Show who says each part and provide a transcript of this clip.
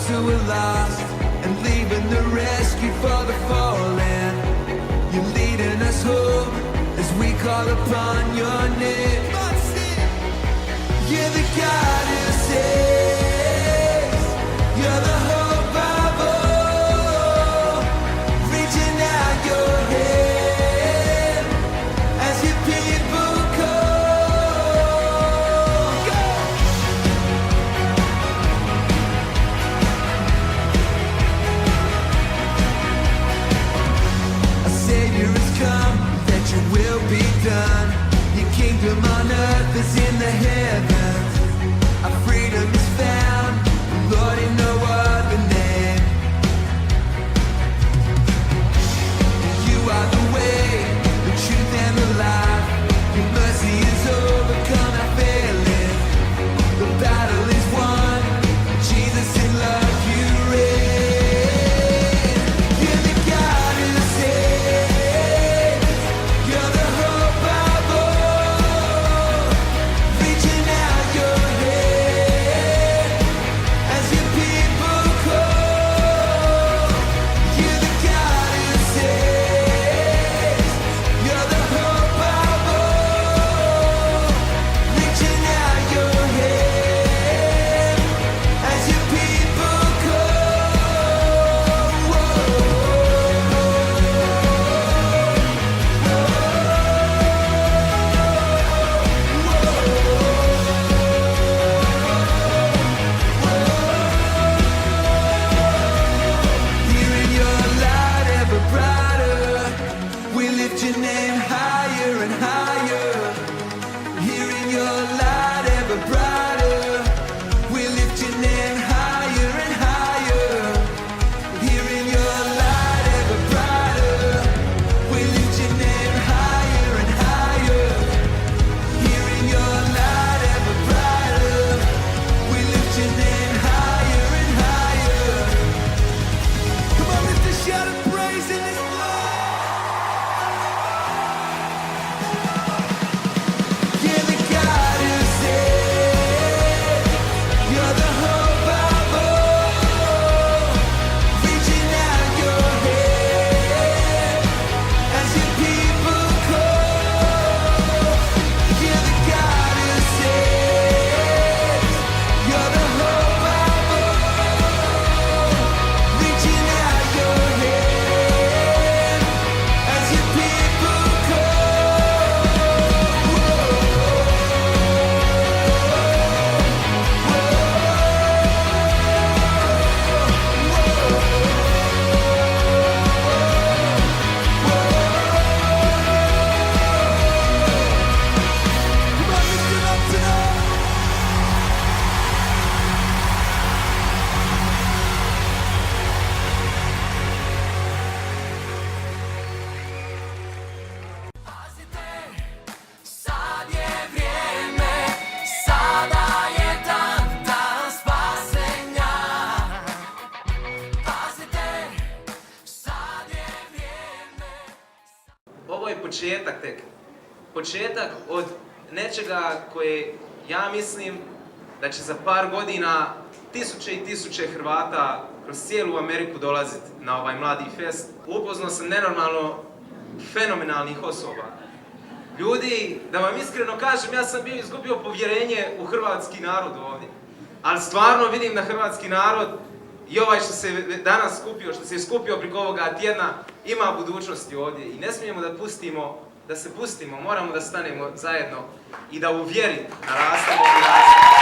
Speaker 1: those who are lost and leaving the rescue for the fallen. You're leading us home as we call upon your name. You're the God who saves. You're the hope of all. Reaching out your hand as your people call. A Savior has come, that your will be done. Your kingdom on earth is in the heavens. Our freedom is found, Lord, in no other name. You are the way, the truth and the life. Your mercy has overcome our failing. The battle is won, Jesus in love you reign. You're the God who saves. You're the hope of all. Reaching out your hand as your people call. You're the God who saves. You're the hope of all. Reaching out your hand as your people Hearing your light ever brighter, we lift your name higher and higher. Hearing your light ever brighter, we lift your name higher and higher. Hearing your light ever brighter, we lift your name higher and higher. Hearing your light ever brighter, we lift your name higher and higher. Come on, lift a shout of praise in this place. You're the God who saves. You're the hope of all. Reaching out your hand as your people call. You're the God who saves. You're the hope of all. Reaching out your hand as your people Come on, lift it up tonight. Sad je vrijeme, sada je dan spasenja. Pazite, sad je vrijeme.
Speaker 2: Ovo je početak tek. Početak od nečega koje ja mislim da će za par godina tisuće i tisuće Hrvata kroz cijelu Ameriku dolaziti na ovaj mladi fest. Upoznao sam nenormalno fenomenalnih osoba. Ljudi, da vam iskreno kažem, ja sam bio izgubio povjerenje u hrvatski narod ovdje. Ali stvarno vidim da hrvatski narod i ovaj što se danas skupio, što se je skupio preko ovoga tjedna, ima budućnosti ovdje. I ne smijemo da se pustimo, moramo da stanemo zajedno i da u vjeri narastemo i rastemo.